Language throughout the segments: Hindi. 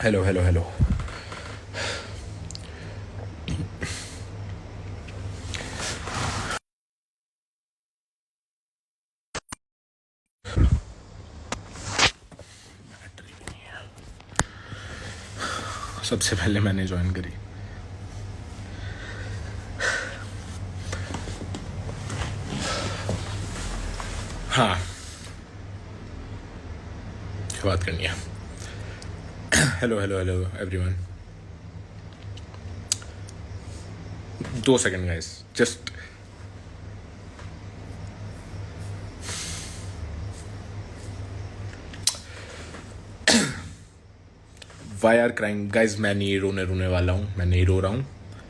Hello hello hello. सबसे पहले मैंने ज्वाइन करी। हाँ, क्या बात करनी है। Hello hello hello everyone. 2 second guys, just why are crying guys. मैं नहीं रोने वाला हूँ, मैं नहीं रो रहा हूँ।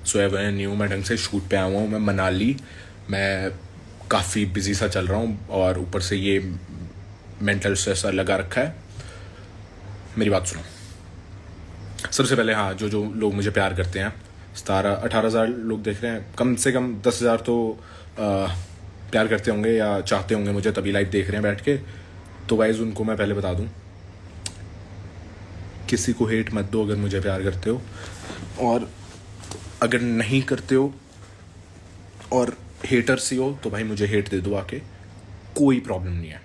सो एवर न्यू, मैं ढंग से शूट पे आया हुआ हूँ। मैं मनाली, मैं काफ़ी बिजी सा चल रहा हूँ और ऊपर से ये मेंटल स्ट्रेस लगा रखा है। मेरी बात सुनो। सबसे पहले हाँ, जो जो लोग मुझे प्यार करते हैं, 17-18 हज़ार लोग देख रहे हैं, कम से कम 10 हज़ार तो प्यार करते होंगे या चाहते होंगे मुझे, तभी लाइव देख रहे हैं बैठ के। तो गाइज उनको मैं पहले बता दूं, किसी को हेट मत दो अगर मुझे प्यार करते हो, और अगर नहीं करते हो और हेटर्स ही हो तो भाई मुझे हेट दे दो आके, कोई प्रॉब्लम नहीं है।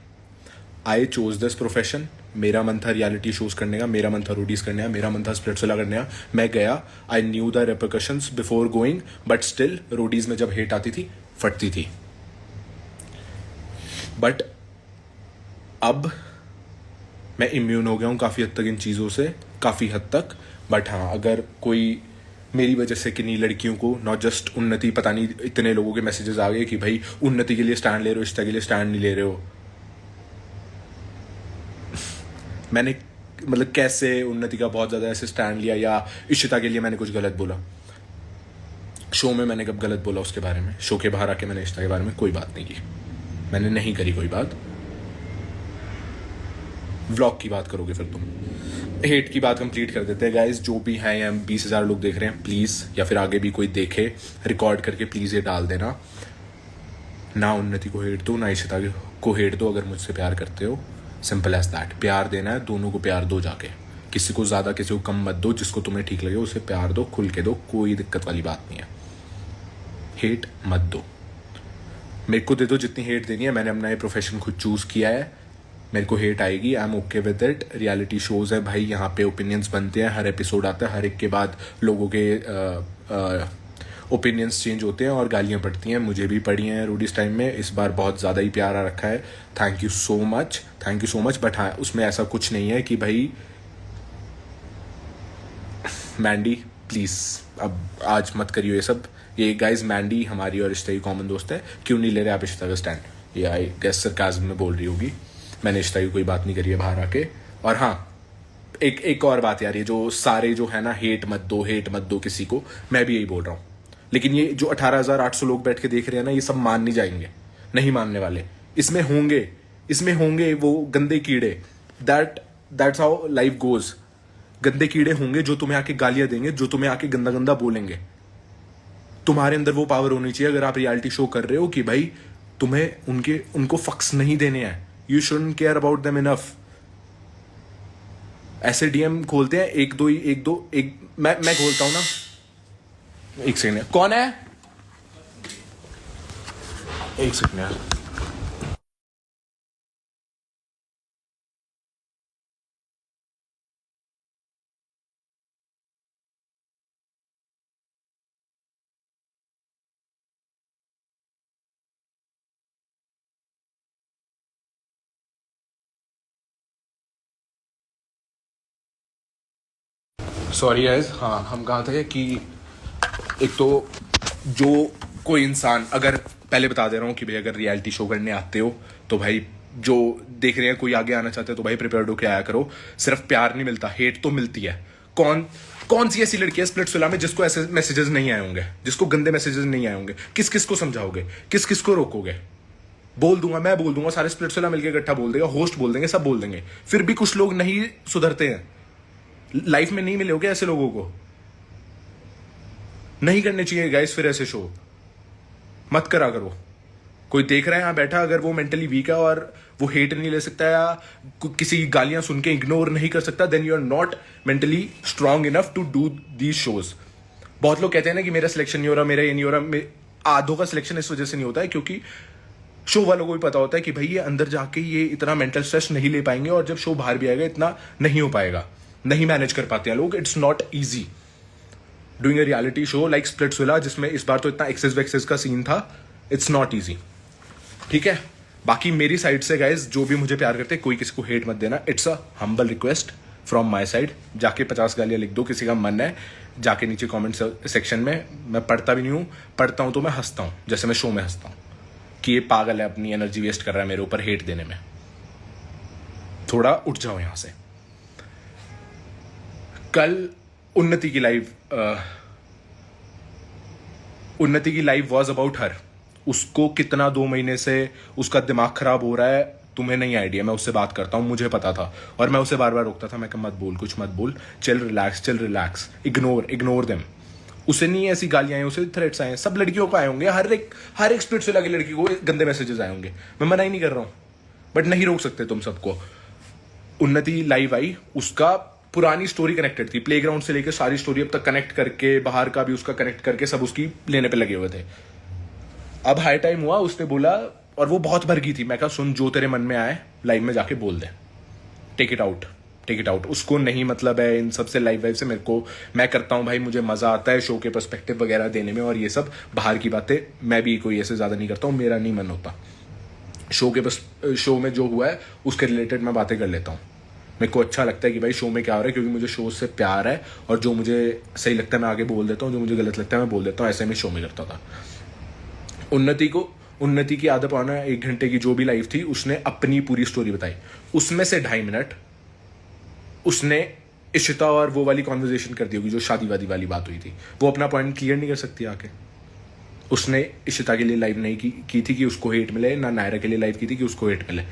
I chose this profession. मेरा मन था रियलिटी शोज करने का, मेरा मन था रोडीज करने का, मेरा मन था स्प्लिट्सविला करने का। मैं गया, I knew the repercussions before going, but still Roadies में जब हेट आती थी फटती थी। बट अब मैं इम्यून हो गया हूँ काफ़ी हद तक इन चीज़ों से, काफ़ी हद तक। बट हाँ, अगर कोई मेरी वजह से किन्हीं लड़कियों को, नॉट जस्ट उन्नति, पता नहीं इतने लोगों के मैसेजेस आ गए कि भाई उन्नति के लिए स्टैंड ले रहे हो, इश्ता के लिए स्टैंड नहीं ले रहे हो। मैंने मतलब कैसे उन्नति का बहुत ज़्यादा ऐसे स्टैंड लिया, या इशिता के लिए मैंने कुछ गलत बोला शो में? मैंने कब गलत बोला उसके बारे में? शो के बाहर आके मैंने इशिता के बारे में कोई बात नहीं की, मैंने नहीं करी कोई बात। व्लॉग की बात करोगे फिर तुम। हेट की बात कंप्लीट कर देते हैं गाइज। जो भी हैं, या 20 हज़ार लोग देख रहे हैं प्लीज़, या फिर आगे भी कोई देखे, रिकॉर्ड करके प्लीज़ ये डाल देना। ना उन्नति को हेट दो, ना इशिता को हेट दो अगर मुझसे प्यार करते हो। Simple as that. प्यार देना है, दोनों को प्यार दो जाके। किसी को ज़्यादा, किसी को कम मत दो। जिसको तुम्हें ठीक लगे उसे प्यार दो, खुल के दो, कोई दिक्कत वाली बात नहीं है। हेट मत दो। मेरे को दे दो जितनी हेट देनी है, मैंने अपना ये प्रोफेशन खुद चूज़ किया है। मेरे को हेट आएगी, I am okay with it. Reality shows है भाई, यहाँ पे ओपिनियंस बनते हैं, हर एपिसोड आता है, हर एक के बाद लोगों के ओपिनियंस चेंज होते हैं और गालियाँ पड़ती हैं। मुझे भी पड़ी हैं रोडीज टाइम में। इस बार बहुत ज़्यादा ही प्यार आ रखा है, thank you so much, thank you so much. But हाँ, उसमें ऐसा कुछ नहीं है कि भाई मैंडी प्लीज़ अब आज मत करियो ये सब। ये गाइज, मैंडी हमारी और इश्ता की कॉमन दोस्त है, क्यों नहीं ले रहे आप इश्ता का स्टैंड? ये आई गेस सरकाज़म में बोल रही होगी। मैंने इश्ता की कोई बात नहीं करी है बाहर आके। और हाँ, एक और बात यार, ये जो सारे जो है ना, हेट मत दो किसी को, मैं भी यही बोल रहा हूँ। लेकिन ये जो 18,800 लोग बैठ के देख रहे हैं ना, ये सब मान नहीं जाएंगे, नहीं मानने वाले। इसमें होंगे वो गंदे कीड़े। That's how life goes. गंदे कीड़े होंगे जो तुम्हें आके गालियां देंगे, जो तुम्हें आके गंदा गंदा बोलेंगे। तुम्हारे अंदर वो पावर होनी चाहिए अगर आप रियलिटी शो कर रहे हो कि भाई तुम्हें उनको फक्स नहीं देने हैं। You shouldn't care about them enough. ऐसे डीएम खोलते हैं एक दो मैं खोलता हूं ना। एक सेकंड, कौन है? एक सेकंड यार। Sorry guys. हाँ, हम कहाँ थे कि एक तो जो कोई इंसान, अगर पहले बता दे रहा हूँ कि भाई अगर रियलिटी शो करने आते हो तो भाई जो देख रहे हैं कोई आगे आना चाहते हैं तो भाई प्रिपेयर्ड होके आया करो। सिर्फ प्यार नहीं मिलता, हेट तो मिलती है। कौन सी ऐसी लड़की है स्प्लिट्सविला में जिसको ऐसे मैसेजेस नहीं आए होंगे, जिसको गंदे मैसेजेस नहीं आए होंगे? किस किस को समझाओगे, किस किस को रोकोगे? बोल दूंगा, मैं बोल दूंगा, सारे स्प्लिट्सविला मिलकर इकट्ठा बोल देगा, होस्ट बोल देंगे, सब बोल देंगे। फिर भी कुछ लोग नहीं सुधरते हैं। लाइफ में नहीं मिलोगे ऐसे लोगों को। नहीं करने चाहिए गाइस फिर ऐसे शो, मत करा करो। कोई देख रहा है यहाँ बैठा, अगर वो मेंटली वीक है और वो हेट नहीं ले सकता या किसी गालियां सुन के इग्नोर नहीं कर सकता, then you are not mentally strong enough to do these shows. बहुत लोग कहते हैं ना कि मेरा सिलेक्शन नहीं हो रहा, मेरा ये नहीं हो रहा। आधों का सिलेक्शन इस वजह से नहीं होता है क्योंकि शो वालों को भी पता होता है कि भाई ये अंदर जाके ये इतना मेंटल स्ट्रेस नहीं ले पाएंगे, और जब शो बाहर भी आएगा इतना नहीं हो पाएगा, नहीं मैनेज कर पाते हैं लोग। It's not easy doing a reality show like Splitsvilla, जिसमें इस बार तो इतना एक्सेस वैक्सेस का सीन था। इट्स नॉट ईजी, ठीक है। बाकी मेरी साइड से गाइज जो भी मुझे प्यार करते हैं, कोई किसी को हेट मत देना। It's a humble request from my side. जाके 50 गालियां लिख दो, किसी का मन है जाके नीचे कमेंट सेक्शन में। मैं पढ़ता भी नहीं हूँ, पढ़ता हूँ तो मैं हंसता हूँ, जैसे मैं शो में हंसता हूँ कि ये पागल है, अपनी एनर्जी वेस्ट कर रहा है मेरे ऊपर हेट देने में। थोड़ा उठ जाओ यहां से। कल उन्नति की लाइव वॉज अबाउट हर। उसको कितना 2 महीने से उसका दिमाग खराब हो रहा है तुम्हें नहीं आइडिया। मैं उससे बात करता हूँ, मुझे पता था, और मैं उसे बार बार रोकता था। मैं कहा मत बोल, कुछ मत बोल, चिल रिलैक्स, इग्नोर देम। उसे नहीं ऐसी गालियां आई, उसे थ्रेट्स आए, सब लड़कियों को आए होंगे, हर एक स्प्लिट्सविला की लड़की को गंदे मैसेजेस आए होंगे। मैं मना ही नहीं कर रहा हूं, बट नहीं रोक सकते तुम सबको। उन्नति लाइव आई, उसका पुरानी स्टोरी कनेक्टेड थी, प्लेग्राउंड से लेकर सारी स्टोरी अब तक कनेक्ट करके, बाहर का भी उसका कनेक्ट करके सब उसकी लेने पे लगे हुए थे। अब हाई टाइम हुआ, उसने बोला, और वो बहुत भर गई थी। मैं कहा सुन, जो तेरे मन में आए लाइव में जाके बोल दे, टेक इट आउट। उसको नहीं मतलब है इन सबसे, लाइव वाइव से। मैं करता हूँ भाई, मुझे मजा आता है शो के पर्सपेक्टिव वगैरह देने में, और ये सब बाहर की बातें मैं भी कोई ऐसे ज्यादा नहीं करता हूँ, मेरा नहीं मन होता। शो में जो हुआ है उसके रिलेटेड मैं बातें कर लेता हूँ। मेरे को अच्छा लगता है कि भाई शो में क्या हो रहा है, क्योंकि मुझे शो से प्यार है, और जो मुझे सही लगता है मैं आगे बोल देता हूँ, जो मुझे गलत लगता है मैं बोल देता हूँ। ऐसे मैं शो में करता था। उन्नति की आधा पौना 1 घंटे की जो भी लाइव थी, उसने अपनी पूरी स्टोरी बताई। उसमें से 2.5 मिनट उसने इशिता और वो वाली कॉन्वर्जेशन कर दी होगी, जो शादी वादी बात हुई थी। वो अपना पॉइंट क्लियर नहीं कर सकती आके। उसने इशिता के लिए लाइव नहीं की थी कि उसको हेट मिले, ना नायरा के लिए लाइव की थी कि उसको हेट मिले,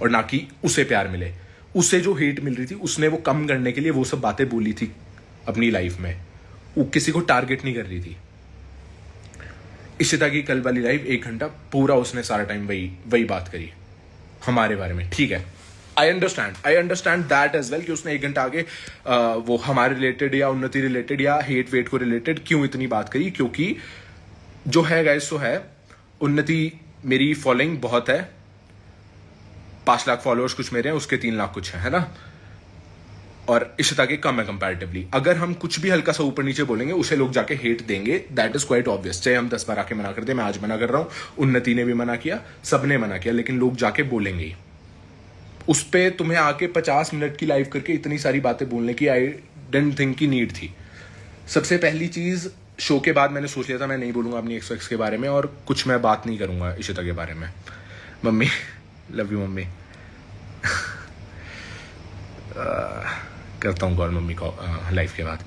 और ना कि उसे प्यार मिले। उसे जो हेट मिल रही थी उसने वो कम करने के लिए वो सब बातें बोली थी अपनी लाइफ में। वो किसी को टारगेट नहीं कर रही थी। इशिता की कल वाली लाइव 1 घंटा पूरा उसने सारा टाइम वही बात करी हमारे बारे में, ठीक है। I understand that as well कि उसने 1 घंटा आगे वो हमारे रिलेटेड या उन्नति रिलेटेड या हेट वेट को रिलेटेड क्यों इतनी बात करी। क्योंकि जो है गाइस सो है, उन्नति मेरी फॉलोइंग बहुत है, 5 लाख फॉलोअर्स कुछ मेरे हैं, उसके 3 लाख कुछ है ना, और इशिता के कम है कंपैरेटिवली। अगर हम कुछ भी हल्का सा ऊपर नीचे बोलेंगे उसे लोग जाके हेट देंगे, दैट इज क्वाइट ऑब्वियस। चाहे हम 10 बार आके मना कर दे, मैं आज मना कर रहा हूं, उन्नति ने भी मना किया, सबने मना किया, लेकिन लोग जाके बोलेंगे ही। उस पे तुम्हें आके 50 मिनट की लाइव करके इतनी सारी बातें बोलने की आई डेंट थिंक की नीड थी। सबसे पहली चीज, शो के बाद मैंने सोच लिया था मैं नहीं बोलूंगा अपनी एक्स के बारे में, और कुछ मैं बात नहीं करूंगा इशिता के बारे में। Mummy, love you mummy. करता हूँ कॉल मम्मी को लाइफ के बाद।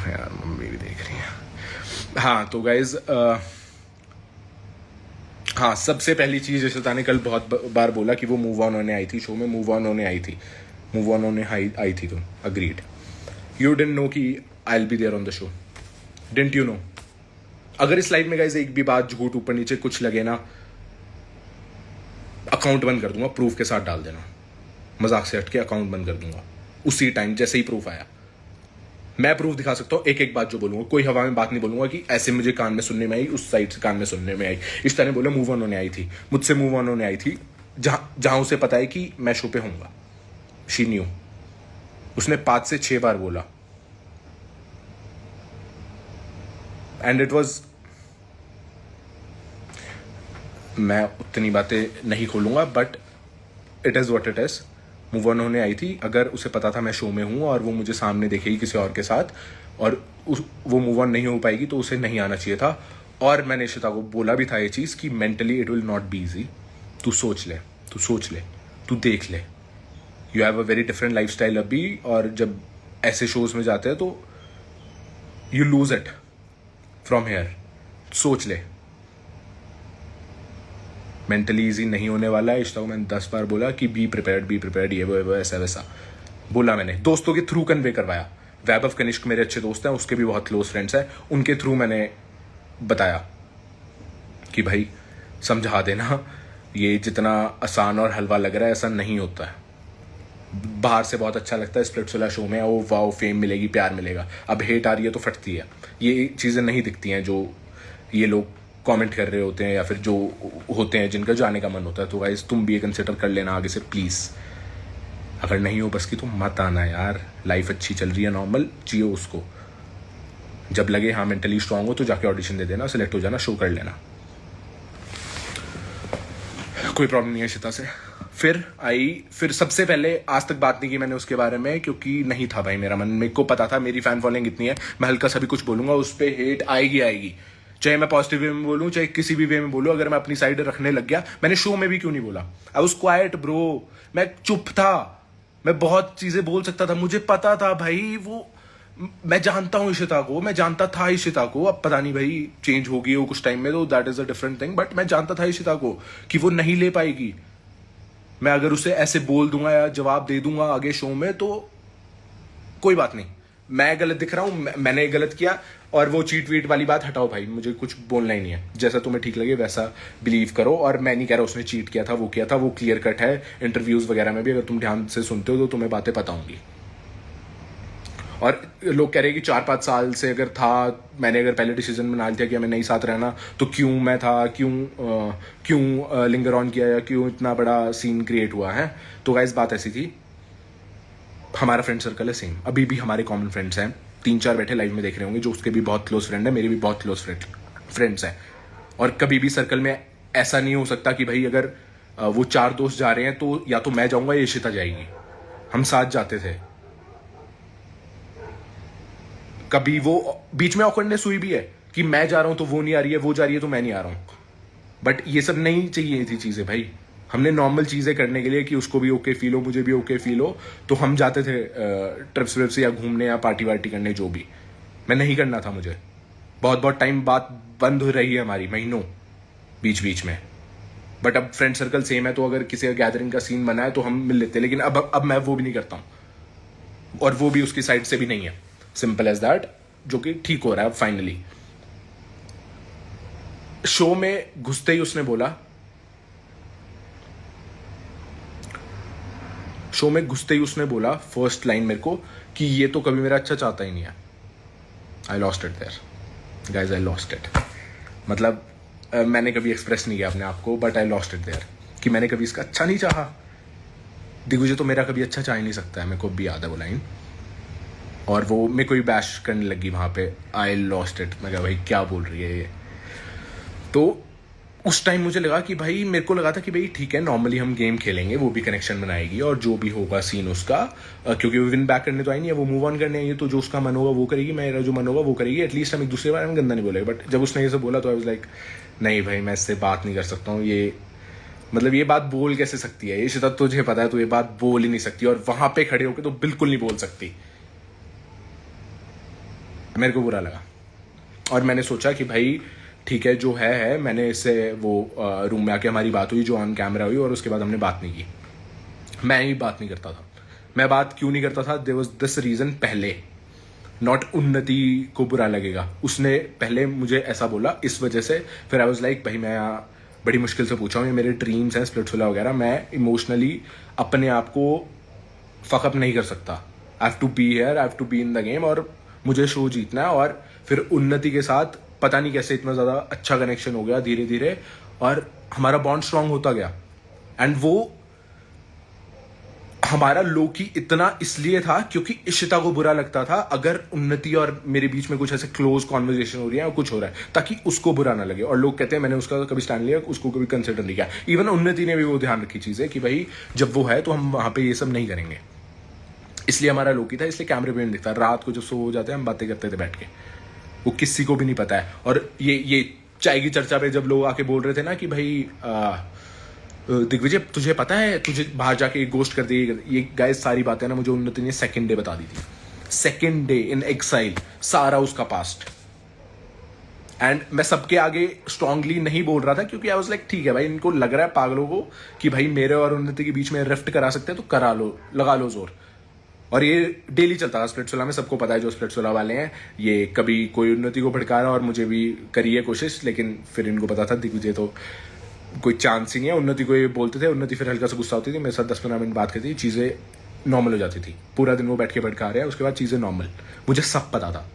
यार मम्मी भी देख रही है। हाँ तो गाइज, हाँ सबसे पहली चीज इशिता ने कल बहुत बार बोला कि वो मूव ऑन होने आई थी शो में, मूव ऑन होने आई थी। तुम अग्रीड। यू डिडंट नो कि I will be there on the show, didn't you know? अगर इस लाइव में गाइज एक भी बात झूठ ऊपर नीचे कुछ लगे ना, अकाउंट बंद कर दूंगा, प्रूफ के साथ डाल देना। मजाक से हट के अकाउंट बंद कर दूंगा उसी टाइम जैसे ही प्रूफ आया। मैं प्रूफ दिखा सकता हूँ, एक बात जो बोलूंगा, कोई हवा में बात नहीं बोलूंगा कि ऐसे मुझे कान में सुनने में आई, उस साइड से कान में सुनने में आई। इस तरह बोला मूव ऑन होने आई थी, मुझसे मूव ऑन होने आई थी, जहां उसे पता है कि मैं शो पे होऊंगा। She knew. उसने 5 से 6 बार बोला, एंड इट वॉज, मैं उतनी बातें नहीं खोलूंगा, but it is what it is. Move on होने आई थी। अगर उसे पता था मैं शो में हूं और वो मुझे सामने देखेगी किसी और के साथ, और वो मूव ऑन नहीं हो पाएगी, तो उसे नहीं आना चाहिए था। और मैंने इशिता को बोला भी था ये चीज़ कि mentally it will not be easy. तू सोच ले, तू देख ले। You have a very different life style अभी, और जब ऐसे शोज में जाते हैं तो you lose it from here. सोच ले, मेंटली इजी नहीं होने वाला है। इशिता को मैंने 10 बार बोला कि बी प्रिपेयर्ड, ये वो ऐसा वैसा बोला मैंने। दोस्तों के थ्रू कन्वे करवाया। वैभव कनिष्क मेरे अच्छे दोस्त हैं, उसके भी बहुत क्लोज फ्रेंड्स हैं, उनके थ्रू मैंने बताया कि भाई समझा देना, ये जितना आसान और हलवा लग रहा है ऐसा नहीं होता है। बाहर से बहुत अच्छा लगता है स्प्लिट्सविला शो में, ओ वाओ फेम मिलेगी, प्यार मिलेगा, अब हेट आ रही है तो फटती है। ये चीज़ें नहीं दिखती हैं जो ये लोग कमेंट कर रहे होते हैं या फिर जो होते हैं जिनका जाने का मन होता है। तो गाइस तुम भी ये कंसिडर कर लेना आगे से प्लीज़। अगर नहीं हो बस की तो मत आना यार, लाइफ अच्छी चल रही है, नॉर्मल जियो उसको। जब लगे हाँ मेंटली स्ट्रांग हो तो जाके ऑडिशन दे देना, सिलेक्ट हो जाना, शो कर लेना, कोई प्रॉब्लम नहीं है इशिता से। फिर सबसे पहले आज तक बात नहीं की मैंने उसके बारे में, क्योंकि नहीं था भाई मेरा मन। मेरे को पता था मेरी फैन फॉलोइंग इतनी है, मैं हल्का सा भी कुछ बोलूंगा उस पर हेट आएगी, चाहे मैं पॉजिटिव वे में बोलूं चाहे किसी भी वे में बोलूं। अगर मैं अपनी साइड रखने लग गया, मैंने शो में भी क्यों नहीं बोला, आई वाज क्वाइट ब्रो, मैं चुप था। मैं बहुत चीजें बोल सकता था, मुझे पता था भाई, वो मैं जानता हूँ इशिता को, मैं जानता था इशिता को। अब पता नहीं भाई चेंज होगी वो कुछ टाइम में, तो that is a different thing, but मैं जानता था इशिता को कि वो नहीं ले पाएगी। मैं अगर उसे ऐसे बोल दूंगा या जवाब दे दूंगा आगे शो में तो कोई बात नहीं, मैं गलत दिख रहा हूं, मैंने गलत किया। और वो चीट वीट वाली बात हटाओ भाई, मुझे कुछ बोलना ही नहीं है, जैसा तुम्हें ठीक लगे वैसा बिलीव करो। और मैं नहीं कह रहा उसने चीट किया था, वो किया था, वो क्लियर कट है। इंटरव्यूज वगैरह में भी अगर तुम ध्यान से सुनते हो तो तुम्हें बातें पता होंगी। और लोग कह रहे हैं कि 4-5 साल से अगर था, मैंने अगर पहले डिसीजन बना लिया कि हमें नहीं साथ रहना, तो क्यों मैं था, क्यों लिंगर ऑन किया, या क्यों इतना बड़ा सीन क्रिएट हुआ है। तो गाइस बात ऐसी थी, हमारा फ्रेंड सर्कल है सेम, अभी भी हमारे कॉमन फ्रेंड्स हैं, 3-4 बैठे लाइव में देख रहे होंगे जो उसके भी बहुत क्लोज फ्रेंड है, मेरे भी बहुत क्लोज फ्रेंड्स हैं। और कभी भी सर्कल में ऐसा नहीं हो सकता कि भाई अगर वो 4 दोस्त जा रहे हैं तो या तो मैं जाऊंगा या इशिता जाएगी, हम साथ जाते थे। कभी वो बीच में ऑकवर्डनेस हुई भी है कि मैं जा रहा हूं तो वो नहीं आ रही है, वो जा रही है तो मैं नहीं आ रहा हूं, बट ये सब नहीं चाहिए थी चीजें भाई। हमने नॉर्मल चीजें करने के लिए कि उसको भी ओके फील हो, मुझे भी ओके फील हो, तो हम जाते थे ट्रिप्स विप्स या घूमने या पार्टी वार्टी करने, जो भी। मैं नहीं करना था मुझे, बहुत बहुत टाइम बात बंद हो रही है हमारी, महीनों बीच बीच में। बट अब फ्रेंड सर्कल सेम है, तो अगर किसी गैदरिंग का सीन बना है तो हम मिल लेते हैं। लेकिन अब मैं वो भी नहीं करता हूं, और वो भी उसकी साइड से भी नहीं है, सिंपल एज दैट, जो कि ठीक हो रहा है फाइनली। शो में घुसते ही उसने बोला, फर्स्ट लाइन मेरे को, कि ये तो कभी मेरा अच्छा चाहता ही नहीं है। I lost it there guys, I lost it. मतलब मैंने कभी एक्सप्रेस नहीं किया अपने आप को, but I lost it there, कि मैंने कभी इसका अच्छा नहीं चाहा। दिग्विजय तो मेरा कभी अच्छा चाह ही नहीं सकता है, मेरे को भी याद है वो लाइन। और वो मेरे को ही बैश करने लगी वहां पे, आई लॉस्ट इट। मैं कहा भाई क्या बोल रही है ये। तो उस टाइम मुझे लगा कि भाई, मेरे को लगा था कि भाई ठीक है, नॉर्मली हम गेम खेलेंगे, वो भी कनेक्शन बनाएगी और जो भी होगा सीन उसका, क्योंकि वो विन बैक करने तो आई नहीं है, वो मूव ऑन करने आई है, तो जो उसका मन होगा वो करेगी, मेरा जो मन होगा वो करेगी। एटलीस्ट हम एक दूसरे बारे में गंदा नहीं बोलेगा। बट जब उसने ये सब बोला तो आई वाज लाइक, नहीं भाई मैं इससे बात नहीं कर सकता हूँ, ये मतलब ये बात बोल कैसे सकती है, ये शिता तुझे पता है तो ये बात बोल ही नहीं सकती, और वहां पे खड़े होकर तो बिल्कुल नहीं बोल सकती। मेरे को बुरा लगा और मैंने सोचा कि भाई ठीक है, जो है मैंने इससे वो रूम में आके हमारी बात हुई, जो ऑन कैमरा हुई, और उसके बाद हमने बात नहीं की। मैं ही बात नहीं करता था। मैं बात क्यों नहीं करता था, देयर वाज दिस रीजन पहले, नॉट उन्नति को बुरा लगेगा, उसने पहले मुझे ऐसा बोला इस वजह से। फिर आई वाज लाइक भाई मैं बड़ी मुश्किल से पूछा हूँ, ये मेरे ड्रीम्स हैं स्प्लिट्सविला वगैरह, मैं इमोशनली अपने आप को फकअप नहीं कर सकता। I have to be here, I have to be in the game, और मुझे शो जीतना है। और फिर उन्नति के साथ पता नहीं कैसे इतना ज़्यादा अच्छा कनेक्शन हो गया धीरे धीरे, और हमारा बॉन्ड स्ट्रांग होता गया। एंड वो हमारा लोकी इतना इसलिए था क्योंकि इशिता को बुरा लगता था अगर उन्नति और मेरे बीच में कुछ ऐसे क्लोज कॉन्वर्जेशन हो रही है और कुछ हो रहा है, ताकि उसको बुरा ना लगे। और लोग कहते हैं मैंने उसका कभी स्टैंड लिया, उसको कभी कंसिडर नहीं किया। इवन उन्नति ने भी वो ध्यान रखी चीज़ है कि भाई जब वो है तो हम वहां पर ये सब नहीं करेंगे। इसलिए हमारा लोकी था, इसलिए कैमरे पे नहीं दिखता। रात को जब सो हो जाते हैं हम बातें करते थे बैठ के, वो किसी को भी नहीं पता है। और ये चाय की चर्चा पे जब लोग आके बोल रहे थे ना कि भाई दिग्विजय तुझे पता है, तुझे बाहर जाके गोस्ट कर दी, ये गाइस सारी बातें ना मुझे उन्नति ने सेकंड डे बता दी थी। सेकंड डे इन एक्साइल, सारा उसका पास्ट। एंड मैं सबके आगे स्ट्रांगली नहीं बोल रहा था क्योंकि आई वाज लाइक ठीक है भाई, इनको लग रहा है पागलों को कि भाई मेरे और उन्नति के बीच में रिफ्ट करा सकते हैं तो करा लो, लगा लो जोर। और ये डेली चलता था स्प्लिट्सविला में, सबको पता है जो स्प्लिट्सविला वाले हैं। ये कभी कोई उन्नति को भड़का रहा और मुझे भी करी है कोशिश, लेकिन फिर इनको पता था दिग्विजय तो कोई चांस ही नहीं है। उन्नति को ये बोलते थे, उन्नति फिर हल्का सा गुस्सा होती थी, मेरे साथ 10-15 मिनट बात करती थी, चीज़ें नॉर्मल हो जाती थी। पूरा दिन वो बैठ के भड़का रहा है, उसके बाद चीज़ें नॉर्मल। मुझे सब पता था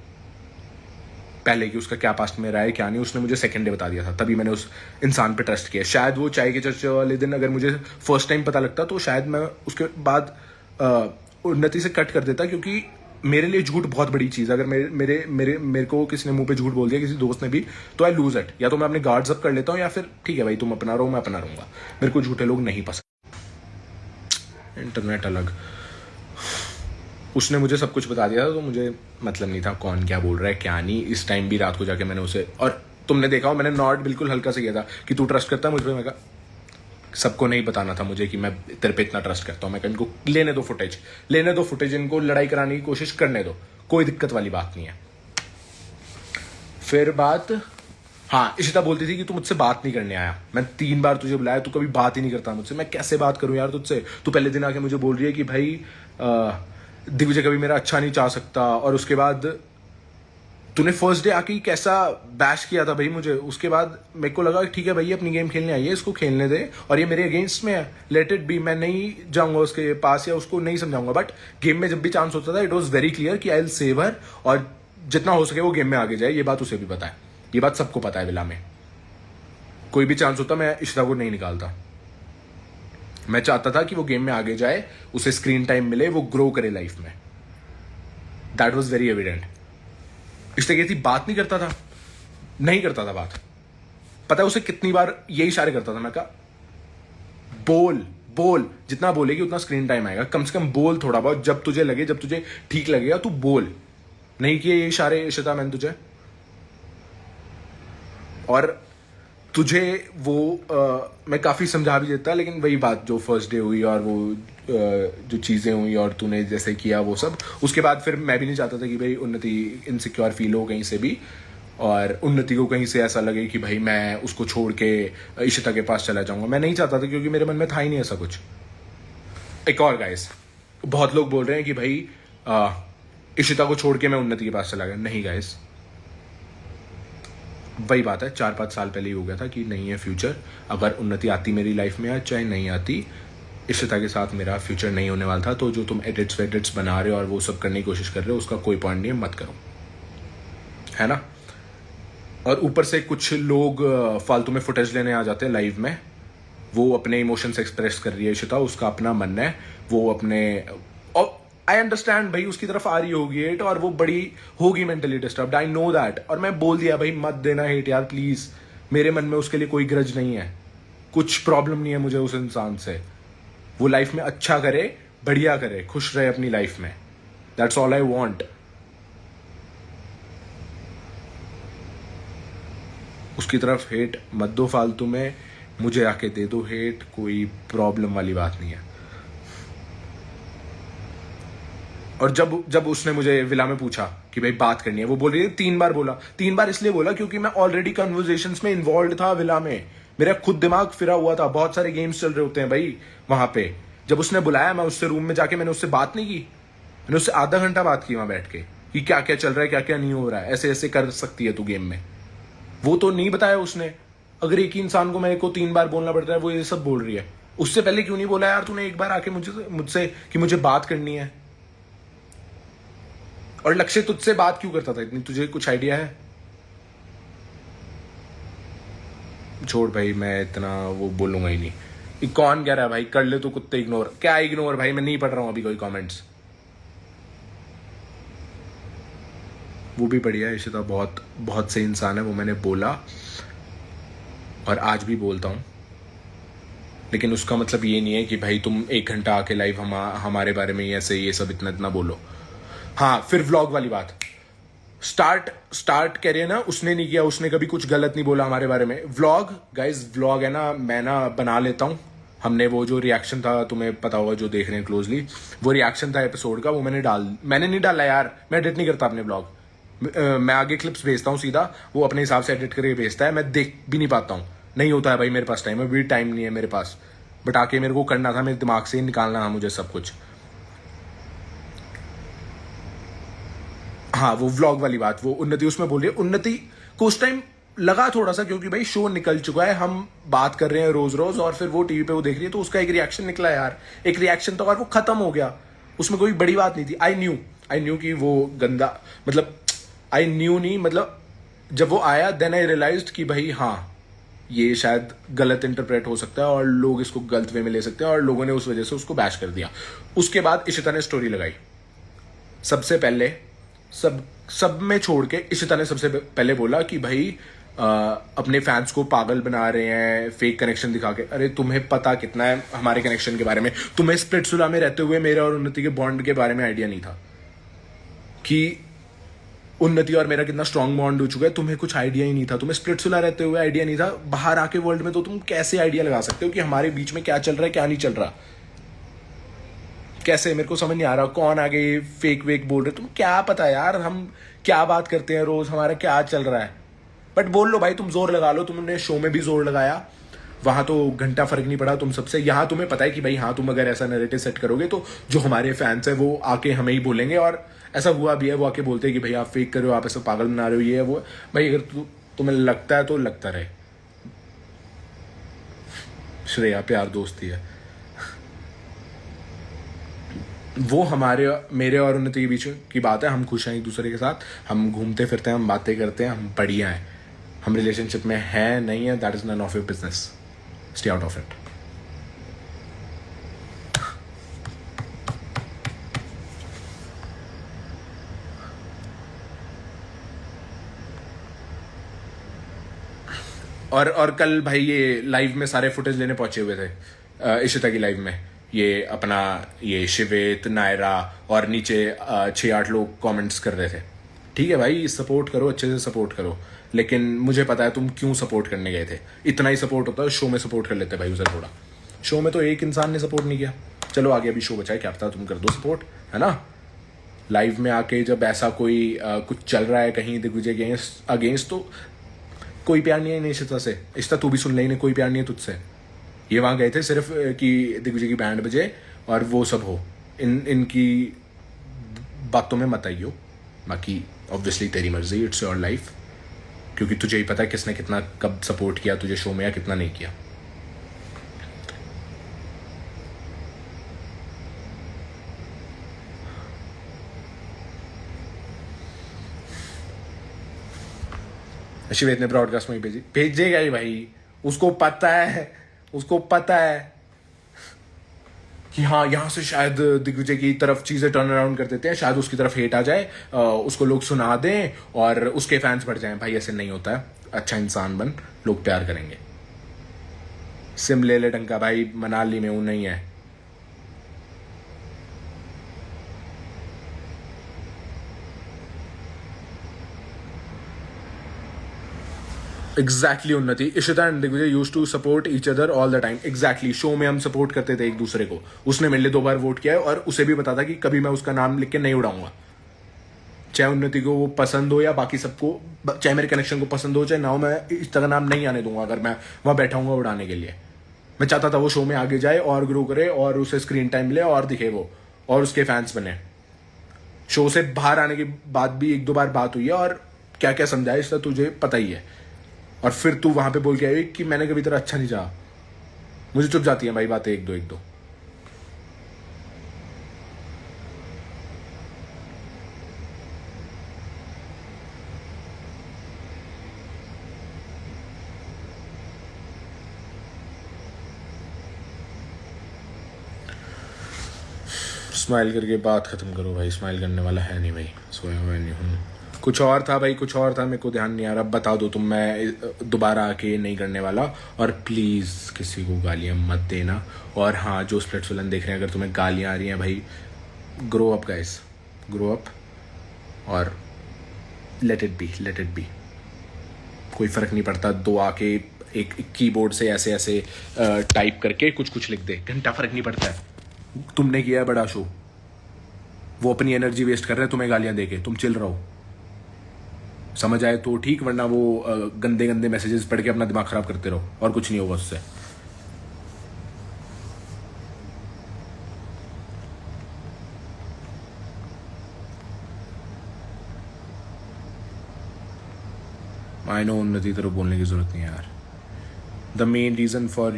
पहले कि उसका क्या पास्ट में रहा है क्या नहीं, उसने मुझे सेकंड डे बता दिया था, तभी मैंने उस इंसान पे ट्रस्ट किया। शायद वो चाय के चर्चे वाले दिन अगर मुझे फर्स्ट टाइम पता लगता तो शायद मैं उसके बाद उन्नति से कट कर देता, क्योंकि मेरे लिए झूठ बहुत बड़ी चीज़ है। अगर मेरे को किसी ने मुंह पे झूठ बोल दिया, किसी दोस्त ने भी, तो आई लूज इट। या तो मैं अपने गार्ड्स अप कर लेता हूँ, या फिर ठीक है भाई तुम अपना रहो, मैं अपना रहूंगा। मेरे को झूठे लोग नहीं पसंद। इंटरनेट अलग, उसने मुझे सब कुछ बता दिया था, तो मुझे मतलब नहीं था कौन क्या बोल रहा है क्या नहीं। इस टाइम भी रात को जाके मैंने उसे, और तुमने देखा हो मैंने नॉट बिल्कुल हल्का से किया था कि तू ट्रस्ट करता है मुझ पर। मैं कहा सबको नहीं बताना था मुझे कि मैं तेरे पे इतना ट्रस्ट करता हूँ। मैं कहा इनको लेने दो फुटेज, इनको लड़ाई कराने की कोशिश करने दो, कोई दिक्कत वाली बात नहीं है। फिर बात, हाँ, इशिता बोलती थी कि तू मुझसे बात नहीं करने आया, मैं 3 बार तुझे बुलाया, तू कभी बात ही नहीं करता मुझसे। मैं कैसे बात करूं यार तुझसे? तू पहले दिन आके मुझे बोल रही है कि भाई दिग्विजय कभी मेरा अच्छा नहीं चाह सकता, और उसके बाद तूने फर्स्ट डे आके कैसा बैश किया था भाई मुझे। उसके बाद मेरे को लगा ठीक है भाई अपनी गेम खेलने आई है, इसको खेलने दे, और ये मेरे अगेंस्ट में है, लेट इट बी। मैं नहीं जाऊंगा उसके पास या उसको नहीं समझाऊंगा, बट गेम में जब भी चांस होता था इट वॉज वेरी क्लियर कि आई विल सेव हर, और जितना हो सके वो गेम में आगे जाए। ये बात उसे भी पता है, ये बात सबको पता है विला में। कोई भी चांस होता मैं इशिता को नहीं निकालता। मैं चाहता था कि वो गेम में आगे जाए, उसे स्क्रीन टाइम मिले, वो ग्रो करे लाइफ में। That was very evident. इसलिए कहती बात नहीं करता था, नहीं करता था बात। पता है उसे कितनी बार ये इशारे करता था, मैं कहा बोल, जितना बोलेगी उतना स्क्रीन टाइम आएगा, कम से कम बोल थोड़ा बहुत, जब तुझे लगे, जब तुझे ठीक लगेगा तू बोल। नहीं किए ये इशारे इशिता मैंने तुझे, और तुझे वो मैं काफ़ी समझा भी देता, लेकिन वही बात जो फर्स्ट डे हुई और वो जो चीज़ें हुई और तूने जैसे किया वो सब, उसके बाद फिर मैं भी नहीं चाहता था कि भाई उन्नति इनसिक्योर फील हो कहीं से भी, और उन्नति को कहीं से ऐसा लगे कि भाई मैं उसको छोड़ के इशिता के पास चला जाऊंगा। मैं नहीं चाहता था, क्योंकि मेरे मन में था ही नहीं ऐसा कुछ। एक और गाइस, बहुत लोग बोल रहे हैं कि भाई इशिता को छोड़ के मैं उन्नति के पास चला गया। नहीं गाइस, वही बात है, 4-5 साल पहले ही हो गया था कि नहीं है फ्यूचर। अगर उन्नति आती मेरी लाइफ में, चाहे नहीं आती, इशिता के साथ मेरा फ्यूचर नहीं होने वाला था। तो जो तुम एडिट्स बना रहे हो और वो सब करने की कोशिश कर रहे हो, उसका कोई पॉइंट नहीं है, मत करो, है ना। और ऊपर से कुछ लोग फालतू में फुटेज लेने आ जाते हैं लाइव में। वो अपने इमोशंस एक्सप्रेस कर रही है इशिता, उसका अपना मन है, वो अपने, और आई अंडरस्टैंड भाई उसकी तरफ आ रही होगी हेट, और वो बड़ी होगी mentally disturbed, I know that. और मैं बोल दिया भाई मत देना हेट यार प्लीज, मेरे मन में उसके लिए कोई ग्रज नहीं है, कुछ प्रॉब्लम नहीं है मुझे उस इंसान से। वो लाइफ में अच्छा करे, बढ़िया करे, खुश रहे अपनी लाइफ में, दैट्स ऑल आई वॉन्ट। उसकी तरफ हेट मत दो फालतू में, मुझे आके दे दो हेट, कोई प्रॉब्लम वाली बात नहीं है। और जब उसने मुझे विला में पूछा कि भाई बात करनी है, वो बोल रही है 3 बार बोला। 3 बार इसलिए बोला क्योंकि मैं ऑलरेडी कन्वर्सेशंस में इन्वॉल्व था विला में, मेरा खुद दिमाग फिरा हुआ था, बहुत सारे गेम्स चल रहे होते हैं भाई वहां पे। जब उसने बुलाया, मैं उससे रूम में जाके मैंने उससे बात नहीं की, मैंने उससे आधा घंटा बात की वहां बैठ के कि क्या क्या चल रहा है, क्या क्या नहीं हो रहा है, ऐसे ऐसे कर सकती है तू गेम में। वो तो नहीं बताया उसने। अगर एक ही इंसान को मेरे को 3 बार बोलना पड़ता है, वो ये सब बोल रही है, उससे पहले क्यों नहीं बोला यार तूने एक बार आके मुझसे कि मुझे बात करनी है। और लक्ष्य तुझसे बात क्यों करता था इतनी, तुझे कुछ आइडिया है? छोड़ भाई, मैं इतना वो बोलूंगा ही नहीं। कौन कह रहा है भाई कर ले तो कुत्ते इग्नोर? क्या इग्नोर भाई, मैं नहीं पढ़ रहा हूं अभी कोई कमेंट्स। वो भी बढ़िया है, इशिता बहुत बहुत सही इंसान है, वो मैंने बोला और आज भी बोलता हूं। लेकिन उसका मतलब ये नहीं है कि भाई तुम 1 घंटा आके लाइव हमारे बारे में ऐसे ये सब इतना इतना बोलो। हाँ, फिर व्लॉग वाली बात, स्टार्ट कह रही है ना, उसने नहीं किया, उसने कभी कुछ गलत नहीं बोला हमारे बारे में। व्लॉग गाइज, व्लॉग है ना, मैं ना बना लेता हूँ। हमने वो जो रिएक्शन था, तुम्हें पता होगा जो देख रहे हैं क्लोजली, वो रिएक्शन था एपिसोड का, वो मैंने नहीं डाला यार, मैं एडिट नहीं करता अपने व्लॉग। मैं आगे क्लिप्स भेजता हूँ सीधा, वो अपने हिसाब से एडिट करके भेजता है, मैं देख भी नहीं पाता हूँ, नहीं होता है भाई मेरे पास टाइम, अभी टाइम नहीं है मेरे पास। बट आके मेरे को करना था, मेरे दिमाग से निकालना था मुझे सब कुछ। हाँ, वो व्लॉग वाली बात, वो उन्नति उसमें बोल रही है, उन्नति को उस टाइम लगा थोड़ा सा, क्योंकि भाई शो निकल चुका है, हम बात कर रहे हैं रोज रोज, और फिर वो टीवी पे वो देख रही है, तो उसका एक रिएक्शन निकला यार, एक रिएक्शन तो, और वो खत्म हो गया, उसमें कोई बड़ी बात नहीं थी। आई न्यू कि वो गंदा, मतलब आई न्यू नहीं, मतलब जब वो आया देन आई रियलाइज्ड कि भाई हाँ, ये शायद गलत इंटरप्रेट हो सकता है और लोग इसको गलत वे में ले सकते हैं, और लोगों ने उस वजह से उसको बैश कर दिया। उसके बाद इशिता ने स्टोरी लगाई, सबसे पहले सब में छोड़ के इशिता ने सबसे पहले बोला कि भाई अपने फैंस को पागल बना रहे हैं फेक कनेक्शन दिखा के। अरे तुम्हें पता कितना है हमारे कनेक्शन के बारे में? तुम्हें स्प्लिट्सविला में रहते हुए मेरे और उन्नति के बॉन्ड के बारे में आइडिया नहीं था कि उन्नति और मेरा कितना स्ट्रॉन्ग बॉन्ड हो चुका है? तुम्हें कुछ आइडिया ही नहीं था, तुम्हें स्प्लिट्सविला रहते हुए आइडिया नहीं था। बाहर आके वर्ल्ड में तो तुम कैसे आइडिया लगा सकते हो कि हमारे बीच में क्या चल रहा है क्या नहीं चल रहा? कैसे? मेरे को समझ नहीं आ रहा, कौन आगे फेक वेक बोल रहे? तुम क्या पता यार, हम क्या बात करते हैं रोज, हमारा क्या चल रहा है? बट बोल लो भाई, तुम जोर लगा लो, तुमने शो में भी जोर लगाया, वहां तो घंटा फर्क नहीं पड़ा तुम सबसे। यहाँ तुम्हें पता है कि भाई हाँ, तुम अगर ऐसा नैरेटिव सेट करोगे तो जो हमारे फैंस है वो आके हमें ही बोलेंगे, और ऐसा हुआ भी है, वो आके बोलते हैं कि भाई आप फेक कर रहे हो, आप ऐसा पागल बना रहे हो, ये है वो। भाई अगर तुम्हें लगता है तो लगता रहे, श्रेया प्यार दोस्ती है, वो हमारे मेरे और उन्नति के बीच की बात है। हम खुश हैं एक दूसरे के साथ, हम घूमते फिरते हैं, हम बातें करते हैं, हम बढ़िया हैं, हम रिलेशनशिप में हैं नहीं है, that is none of your business, stay out of it. और कल भाई ये लाइव में सारे फुटेज लेने पहुंचे हुए थे इशिता की लाइव में, ये अपना ये शिवेत नायरा और नीचे 6-8 लोग कमेंट्स कर रहे थे। ठीक है भाई, सपोर्ट करो, अच्छे से सपोर्ट करो, लेकिन मुझे पता है तुम क्यों सपोर्ट करने गए थे। इतना ही सपोर्ट होता है शो में, सपोर्ट कर लेते भाई उसे थोड़ा। शो में तो एक इंसान ने सपोर्ट नहीं किया, चलो आगे अभी शो बचा है, क्या पता तुम कर दो सपोर्ट, है ना? लाइव में आके जब ऐसा कोई कुछ चल रहा है कहीं दिग्विजय के अगेंस्ट, तो कोई प्यार नहीं है निशिता से। इशिता तू भी सुन ले, कोई प्यार नहीं है तुझसे। ये वहां गए थे सिर्फ कि दिग्विजय की बैंड बजे और वो सब हो, इनकी बातों में मत आइयो। बाकी ऑब्वियसली तेरी मर्जी, इट्स योर लाइफ, क्योंकि तुझे ही पता है किसने कितना कब सपोर्ट किया तुझे शो में या कितना नहीं किया। शिवेत ने ब्रॉडकास्ट में भेजेगा ही भाई, उसको पता है कि हाँ यहाँ से शायद दिग्विजय की तरफ चीजें टर्न अराउंड कर देते हैं, शायद उसकी तरफ हेट आ जाए, उसको लोग सुना दें और उसके फैंस बढ़ जाएं। भाई ऐसे नहीं होता है, अच्छा इंसान बन, लोग प्यार करेंगे। सिम ले टंका भाई, मनाली में हूं, नहीं है। Exactly Unnati, Ishita and Digvijay used to support each other all the time. Exactly, show में हम सपोर्ट करते थे एक दूसरे को। उसने मेरे लिए 2 बार वोट किया है और उसे भी पता था कि कभी मैं उसका नाम लिख के नहीं उड़ाऊंगा, चाहे उन्नति को वो पसंद हो या बाकी सबको, चाहे मेरे कनेक्शन को पसंद हो चाहे ना हो, मैं इस तरह नाम नहीं आने दूंगा अगर मैं वहां बैठा हूँ उड़ाने के लिए। मैं चाहता था वो शो में आगे जाए और ग्रो करे और उसे स्क्रीन टाइम मिले और दिखे वो, और उसके फैंस बने। शो से बाहर आने के बाद भी 1-2 बार बात हुई है और क्या क्या समझाया इसका तुझे पता ही है, और फिर तू वहां पे बोल के आई कि मैंने कभी तेरा अच्छा नहीं चाहा। मुझे चुप जाती है भाई बातें एक दो। स्माइल करके बात खत्म करो भाई, स्माइल करने वाला है नहीं भाई, सोया हुआ नहीं हूँ। कुछ और था भाई, कुछ और था, मेरे को ध्यान नहीं आ रहा, बता दो तुम, मैं दोबारा आके नहीं करने वाला। और प्लीज़ किसी को गालियाँ मत देना। और हाँ, जो स्प्लिट्सविला देख रहे हैं, अगर तुम्हें गालियाँ आ रही हैं भाई, grow up guys, grow up, और लेट इट बी। कोई फ़र्क नहीं पड़ता, 2 आके एक कीबोर्ड से ऐसे ऐसे टाइप करके कुछ लिख दे, घंटा फ़र्क नहीं पड़ता है। तुमने किया है बड़ा शो, वो अपनी एनर्जी वेस्ट कर रहे हैं तुम्हें गालियाँ देके, तुम चिल रहो। समझ आए तो ठीक, वरना वो गंदे गंदे मैसेजेस पढ़ के अपना दिमाग खराब करते रहो, और कुछ नहीं होगा उससे। आई नो उन्नति, तेरे को बोलने की जरूरत नहीं है यार. The main reason for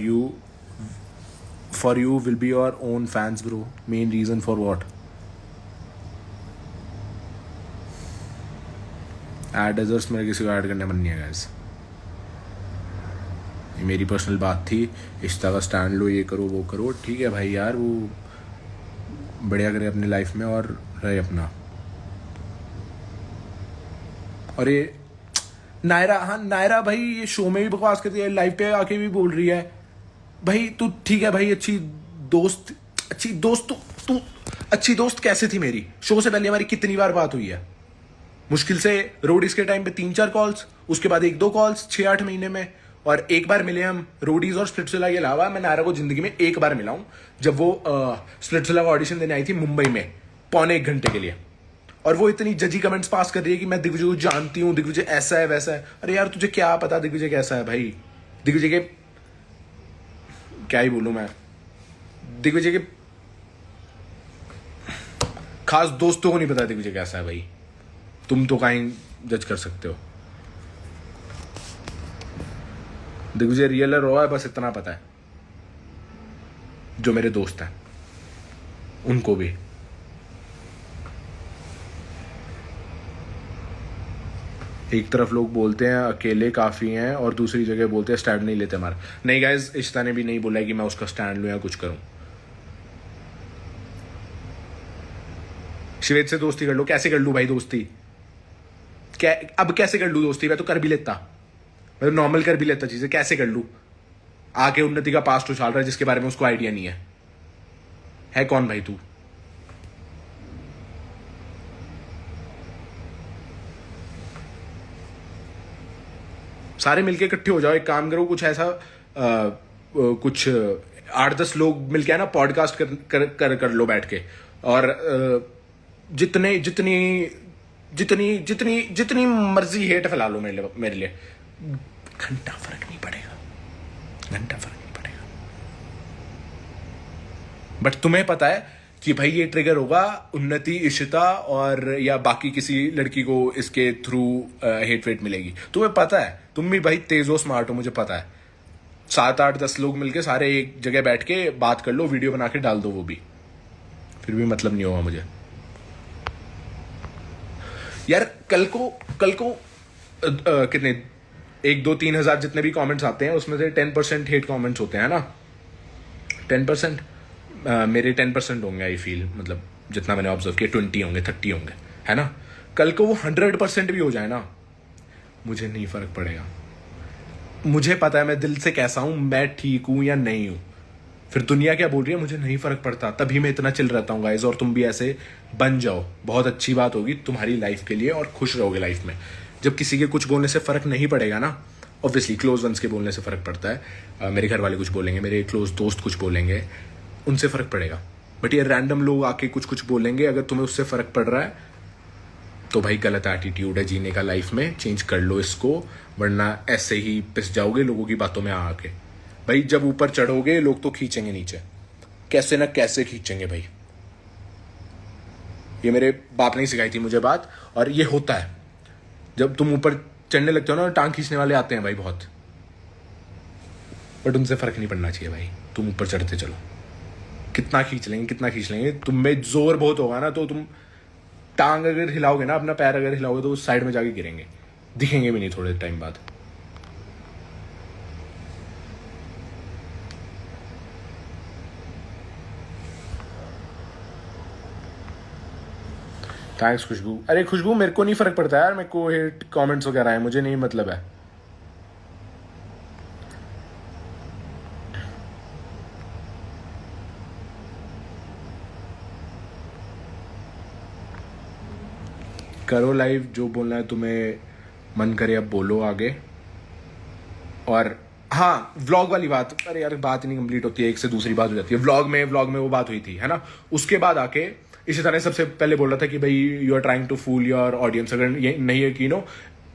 you will be your own fans bro. Main reason for what? एडर्स मेरे किसी को ऐड करने मन नहीं है गाइस. ये मेरी पर्सनल बात थी. इश्ता का स्टैंड लो, ये करो वो करो, ठीक है भाई यार, वो बढ़िया करे अपनी लाइफ में और रहे अपना. और ये नायरा, हाँ नायरा भाई ये शो में भी बकवास करती है, लाइव पे आके भी बोल रही है. भाई तू ठीक है भाई, अच्छी दोस्त तू अच्छी दोस्त कैसे थी मेरी? शो से पहले हमारी कितनी बार बात हुई है? मुश्किल से रोडीज के टाइम पे 3-4 कॉल्स, उसके बाद 1-2 कॉल्स 6-8 महीने में, और एक बार मिले हम रोडीज और स्प्लिट्सविला के अलावा. मैं नायरा को जिंदगी में एक बार मिला हूं, जब वो स्प्लिट्सविला का ऑडिशन देने आई थी मुंबई में, पौने 1 घंटे के लिए. और वो इतनी जजी कमेंट्स पास कर रही है कि मैं दिग्विजय को जानती हूँ, दिग्विजय ऐसा है वैसा है. अरे यार तुझे क्या पता दिग्विजय कैसा है भाई? दिग्विजय के क्या ही बोलूं मैं, दिग्विजय के खास दोस्तों को नहीं पता दिग्विजय कैसा है भाई. तुम तो कहीं जज कर सकते हो. दिग्विजय रियल है, रो है, बस इतना पता है. जो मेरे दोस्त हैं उनको भी. एक तरफ लोग बोलते हैं अकेले काफी हैं और दूसरी जगह बोलते हैं स्टैंड नहीं लेते हमारा. नहीं गाइज, इश्ता ने भी नहीं बोला है कि मैं उसका स्टैंड लूं या कुछ करूं. श्वेत से दोस्ती कर लो. कैसे कर लूं भाई दोस्ती? अब कैसे कर लूं दोस्ती? मैं तो कर भी लेता, मैं तो नॉर्मल कर भी लेता चीजें. कैसे कर लूं? आके उन्नति का पास्ट उछाल रहा है जिसके बारे में उसको आइडिया नहीं है कौन भाई तू? सारे मिलके इकट्ठे हो जाओ, एक काम करो, कुछ ऐसा कुछ 8-10 लोग मिलके है ना पॉडकास्ट कर लो बैठ के. और जितनी मर्जी हेट फैला लो मेरे लिए. घंटा फर्क नहीं पड़ेगा. बट तुम्हें पता है कि भाई ये ट्रिगर होगा उन्नति, इशिता और या बाकी किसी लड़की को इसके थ्रू हेट वेट मिलेगी. तुम्हें पता है, तुम भी भाई तेज हो, स्मार्ट हो, मुझे पता है. 7-8-10 लोग मिलके सारे एक जगह बैठ के बात कर लो, वीडियो बना के डाल दो, वो भी फिर भी मतलब नहीं होगा मुझे यार. कल को कितने 1-2-3 हजार जितने भी कमेंट्स आते हैं उसमें से 10% हेट कमेंट्स होते हैं ना. 10% मेरे 10% होंगे आई फील. मतलब जितना मैंने ऑब्जर्व किया 20 होंगे, 30 होंगे, है ना. कल को वो 100% भी हो जाए ना, मुझे नहीं फर्क पड़ेगा. मुझे पता है मैं दिल से कैसा हूं, मैं ठीक हूं या नहीं हूं. फिर दुनिया क्या बोल रही है मुझे नहीं फर्क पड़ता. तभी मैं इतना चिल रहता हूँ गाइज. और तुम भी ऐसे बन जाओ, बहुत अच्छी बात होगी तुम्हारी लाइफ के लिए और खुश रहोगे लाइफ में. जब किसी के कुछ बोलने से फर्क नहीं पड़ेगा ना, ऑब्वियसली क्लोज वंस के बोलने से फर्क पड़ता है. मेरे घर वाले कुछ बोलेंगे, मेरे क्लोज दोस्त कुछ बोलेंगे, उनसे फर्क पड़ेगा. बट ये रैंडम लोग आके कुछ बोलेंगे, अगर तुम्हें उससे फर्क पड़ रहा है तो भाई गलत एटीट्यूड है जीने का लाइफ में. चेंज कर लो इसको, वरना ऐसे ही पिस जाओगे लोगों की बातों में आके. भाई जब ऊपर चढ़ोगे लोग तो खींचेंगे नीचे, कैसे ना कैसे खींचेंगे भाई. ये मेरे बाप ने सिखाई थी मुझे बात, और ये होता है जब तुम ऊपर चढ़ने लगते हो ना, टांग खींचने वाले आते हैं भाई बहुत. बट उनसे फर्क नहीं पड़ना चाहिए भाई. तुम ऊपर चढ़ते चलो, कितना खींच लेंगे. तुम में जोर बहुत होगा ना, तो तुम टांग अगर हिलाओगे ना, अपना पैर अगर हिलाओगे तो उस साइड में जाके गिरेंगे, दिखेंगे भी नहीं थोड़े टाइम बाद. थैंक्स खुशबू. अरे खुशबू मेरे को नहीं फर्क पड़ता यार, मेरे को हेट कमेंट्स वगैरह है, मुझे नहीं मतलब है. करो लाइव, जो बोलना है तुम्हें मन करे अब बोलो आगे. और हाँ, व्लॉग वाली बात, अरे यार बात ही नहीं कंप्लीट होती है, एक से दूसरी बात हो जाती है. व्लॉग में वो बात हुई थी, है ना. उसके बाद आके इसी तरह सबसे पहले बोल रहा था कि भाई you are trying to fool your audience. अगर ये नहीं यकीन हो,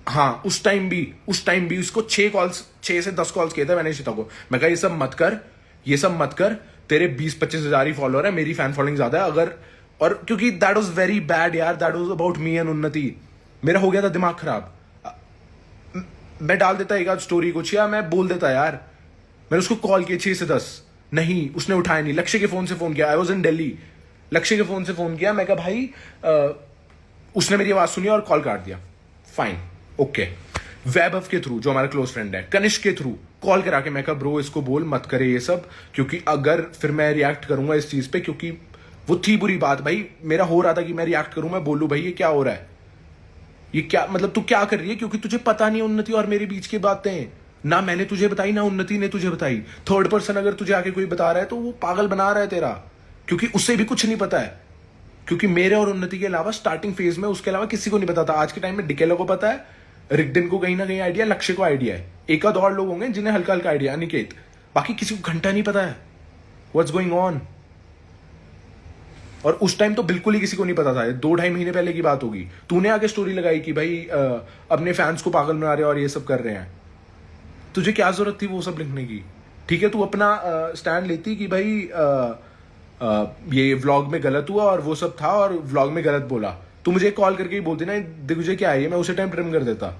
हाँ उस टाइम भी उसको 6 से 10 कॉल्स किए थे मैंने इशिता को. मैं कहा ये सब मत कर, तेरे 20-25 हजार ही फॉलोअर है, मेरी फैन फॉलोइंग ज्यादा है. अगर और क्योंकि दैट वाज वेरी बैड यार, that was about me and उन्नति. मेरा हो गया था दिमाग खराब. मैं डाल देता एक आध स्टोरी कुछ, या मैं बोल देता यार, मैंने उसको कॉल किया 6 से 10, नहीं उसने उठाया नहीं। लक्ष्य के फोन से फोन किया, आई वॉज इन दिल्ली, लक्ष्य के फोन से फोन किया, मैं कहा भाई उसने मेरी आवाज सुनी और कॉल काट दिया, फाइन ओके। वैभव के थ्रू जो हमारा क्लोज फ्रेंड है, कनिष्क के थ्रू कॉल करा के मैं कहा ब्रो इसको बोल मत करे ये सब, क्योंकि अगर फिर मैं रिएक्ट करूंगा इस चीज पे, क्योंकि वो थी बुरी बात भाई, मेरा हो रहा था कि मैं रिएक्ट करूं, मैं बोलूं भाई ये क्या हो रहा है, ये क्या मतलब तू क्या कर रही है, क्योंकि तुझे पता नहीं उन्नति और मेरे बीच की बातें, ना मैंने तुझे बताई ना उन्नति ने तुझे बताई। थर्ड पर्सन अगर तुझे आके कोई बता रहा है तो वो पागल बना रहा है तेरा, क्योंकि उससे भी कुछ नहीं पता है, क्योंकि मेरे और उन्नति के अलावा स्टार्टिंग फेज में उसके अलावा किसी को नहीं पता था। आज के टाइम में डिकेला को पता है, रिगडिन को कहीं ना कहीं आइडिया, लक्ष्य को आइडिया है, एक आध और लोग होंगे जिन्हें हल्का हल्का आइडिया, अनिकेत, बाकी किसी को घंटा नहीं पता है व्हाट्स गोइंग ऑन। और उस टाइम तो बिल्कुल ही किसी को नहीं पता था, 2-2.5 महीने पहले की बात होगी। तूने आगे स्टोरी लगाई कि भाई अपने फैंस को पागल बना रहे और ये सब कर रहे हैं, तुझे क्या जरूरत थी वो सब लिखने की? ठीक है तू अपना स्टैंड लेती कि भाई ये व्लॉग में गलत हुआ और वो सब था और व्लॉग में गलत बोला, तू मुझे कॉल करके ही बोलती ना दिग्विजय क्या है ये, मैं उसे टाइम ट्रिम कर देता।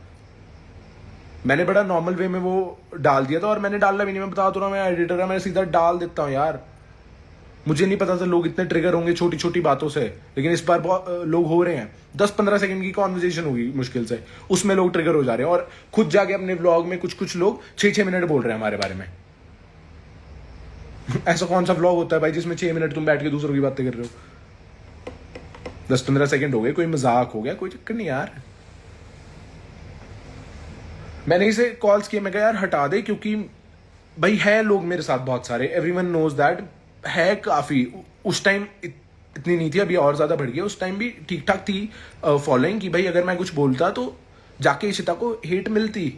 मैंने बड़ा नॉर्मल वे में वो डाल दिया था, और मैंने डालना भी नहीं, मैं बता तो रहा हूँ, मैं एडिटर है, मैं सीधा डाल देता हूँ यार। मुझे नहीं पता था लोग इतने ट्रिगर होंगे छोटी छोटी बातों से, लेकिन इस बार बहुत लोग हो रहे हैं। 10-15 सेकंड की कॉन्वर्जेशन होगी मुश्किल से, उसमें लोग ट्रिगर हो जा रहे हैं, और खुद जाके अपने व्लॉग में कुछ लोग 6-6 मिनट बोल रहे हैं हमारे बारे में। ऐसा कौन सा व्लॉग होता है भाई जिसमें 6 मिनट तुम बैठ के दूसरों की बातें कर रहे हो? 10-15 सेकंड हो गए, कोई मजाक हो गया, कोई चक्कर नहीं यार। मैंने इसे कॉल्स किए, मैं कहा यार हटा दे, क्योंकि भाई है लोग मेरे साथ बहुत सारे, एवरीवन नोज दैट, है काफी। उस टाइम इतनी नहीं थी, अभी और ज्यादा बढ़ गई, उस टाइम भी ठीक ठाक थी फॉलोइंग, कि भाई अगर मैं कुछ बोलता तो जाके इशिता को हेट मिलती,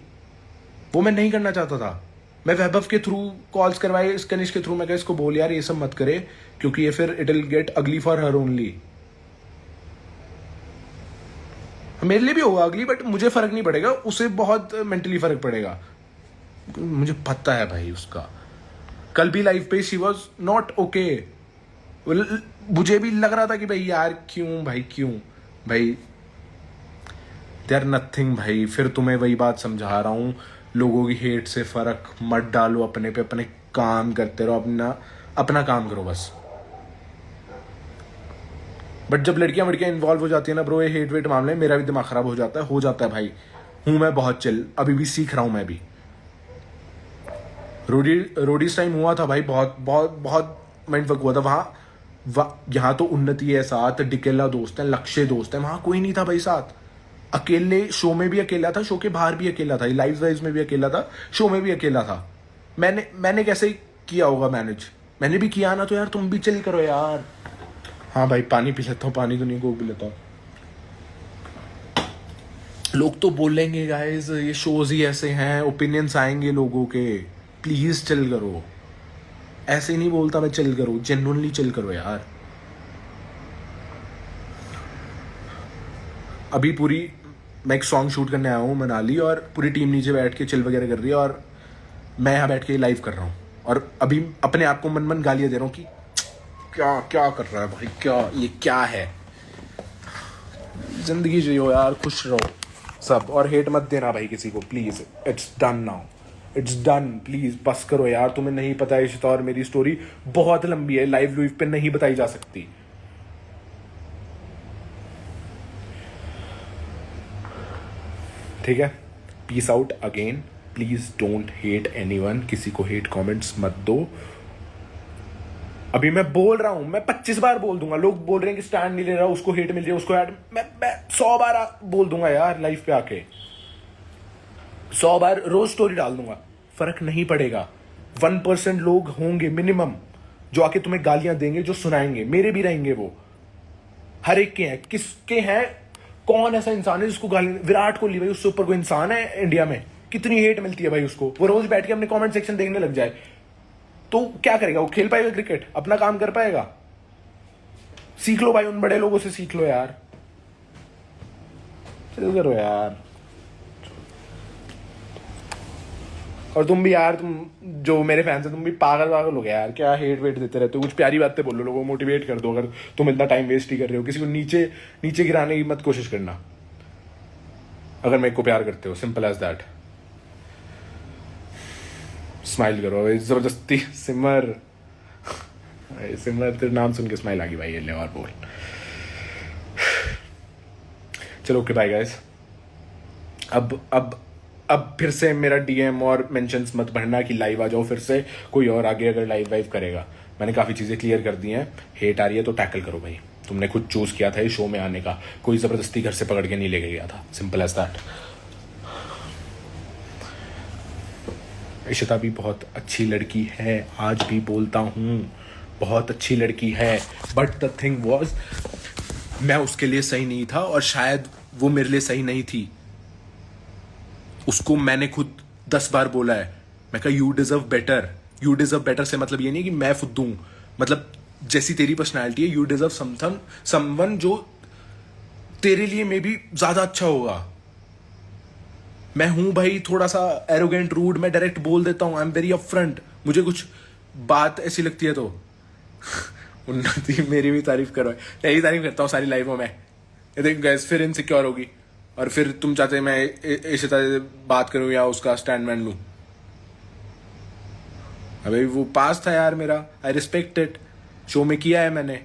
वो मैं नहीं करना चाहता था। मैं वैभव के थ्रू कॉल्स करवाए, इस कनिष्क के थ्रू, मैं कहा इसको बोल यार ये सब मत करे, क्योंकि ये फिर इट विल गेट अगली फॉर हर ओनली। मेरे लिए भी होगा अगली, बट मुझे फर्क नहीं पड़ेगा, उसे बहुत मेंटली फर्क पड़ेगा, मुझे पता है भाई उसका। कल भी लाइफ पे शी वॉज नॉट ओके, मुझे भी लग रहा था कि भाई यार क्यों भाई दे आर नथिंग भाई। फिर तुम्हें वही बात समझा रहा हूं, लोगों की हेट से फर्क मत डालो अपने पे, अपने काम करते रहो, अपना काम करो बस। बट जब लड़कियां वड़कियां इन्वॉल्व हो जाती है ना ब्रो, ये हेट वेट मामले, मेरा भी दिमाग खराब हो जाता है भाई। हूं मैं बहुत चिल, अभी भी सीख रहा हूं मैं भी। रोडीज टाइम हुआ था भाई, बहुत बहुत बहुत माइंडफक हुआ था वहां। यहाँ तो उन्नति है साथ, डिकेला दोस्त है, लक्ष्य दोस्त है, वहां कोई नहीं था भाई साथ। अकेले शो में भी अकेला था, शो के बाहर भी अकेला था, लाइव वाइज में भी अकेला था, शो में भी अकेला था। मैंने कैसे किया होगा मैनेज, मैंने भी किया ना, तो यार तुम भी चिल करो यार। हाँ भाई पानी पी लेता हूँ, पानी तो नहीं कोक भी लेता हूँ। लोग तो बोलेंगे गाइस ये शोज ही ऐसे हैं, ओपिनियंस आएंगे लोगों के, प्लीज चिल करो। ऐसे नहीं बोलता मैं, चिल करो, जेन्युइनली चिल करो यार। अभी पूरी मैं एक सॉन्ग शूट करने आया हूँ मनाली, और पूरी टीम नीचे बैठ के चिल वगैरह कर रही है, और मैं यहाँ बैठ के लाइव कर रहा हूँ, और अभी अपने आप को मन गालियां दे रहा हूँ कि क्या क्या कर रहा है भाई, क्या ये क्या है। जिंदगी जियो यार, खुश रहो सब, और हेट मत देना भाई किसी को please. It's done now, it's done, please बस करो यार। तुम्हें नहीं पता है इशिता और मेरी स्टोरी बहुत लंबी है, लाइव पे नहीं बताई जा सकती। ठीक है, peace out again, please don't hate anyone, किसी को हेट कमेंट्स मत दो। अभी मैं बोल रहा हूं, मैं 25 बार बोल दूंगा, लोग बोल रहे हैं कि स्टैंड नहीं ले रहा, उसको हेट मिल रही है, उसको हेट, मैं 100 बार बोल दूंगा यार लाइव पे आके, 100 बार रोज स्टोरी डाल दूंगा, फर्क नहीं पड़ेगा। 1% लोग होंगे मिनिमम जो आके तुम्हें गालियां देंगे, जो सुनाएंगे, मेरे भी रहेंगे वो, हर एक के हैं। किसके हैं, कौन ऐसा इंसान है जिसको गाली, विराट कोहली भाई, उससे ऊपर कोई इंसान है इंडिया में? कितनी हेट मिलती है भाई उसको, वो रोज बैठ के अपने कमेंट सेक्शन देखने लग जाए तो क्या करेगा वो? खेल पाएगा क्रिकेट? अपना काम कर पाएगा? सीख लो भाई, उन बड़े लोगों से सीख लो यार, चल करो यार। और तुम भी यार, तुम जो मेरे फैंस हैं, तुम भी पागल हो गए यार, क्या हेट वेट देते रहते हो? कुछ प्यारी बातें बोलो, लोगों को मोटिवेट कर दो। अगर तुम इतना टाइम वेस्ट ही कर रहे हो, किसी को नीचे नीचे गिराने की मत कोशिश करना, अगर मेरे को प्यार करते हो, सिंपल एज दैट। स्माइल करो भाई जबरदस्ती। सिमर भाई, सिमर तेरे नाम सुन के स्माइल आ गई भाई। ये ले और बोल। चलो ओके बाय गाइस। अब फिर से मेरा डीएम और मेंशंस मत भरना कि लाइव आ जाओ फिर से कोई और आगे अगर लाइव वाइव करेगा। मैंने काफ़ी चीज़ें क्लियर कर दी हैं। हेट आ रही है तो टैकल करो भाई। तुमने खुद चूज़ किया था इस शो में आने का, कोई ज़बरदस्ती घर से पकड़ के नहीं लेके गया था। Simple as that. इशिता भी बहुत अच्छी लड़की है, आज भी बोलता हूँ बहुत अच्छी लड़की है, बट द थिंग वॉज मैं उसके लिए सही नहीं था और शायद वो मेरे लिए सही नहीं थी। उसको मैंने खुद 10 बार बोला है। मैं कहा you deserve better. You deserve better से मतलब ये नहीं कि मैं फुद्दू हूं, मतलब जैसी तेरी पर्सनैलिटी है यू डिजर्व समवन जो तेरे लिए मे बी ज्यादा अच्छा होगा। मैं हूं भाई थोड़ा सा एरोगेंट रूड, मैं डायरेक्ट बोल देता हूं। I am very upfront. मुझे कुछ बात ऐसी लगती है तो उन्नति मेरी भी तारीफ करो। यही तारीफ करता हूँ सारी लाइफों में। ये देख गैस फिर इनसिक्योर होगी और फिर तुम चाहते मैं इशिता से बात करूं या उसका स्टैंड मैन लूं। अबे वो पास था यार मेरा, आई रिस्पेक्ट इट। शो में किया है मैंने।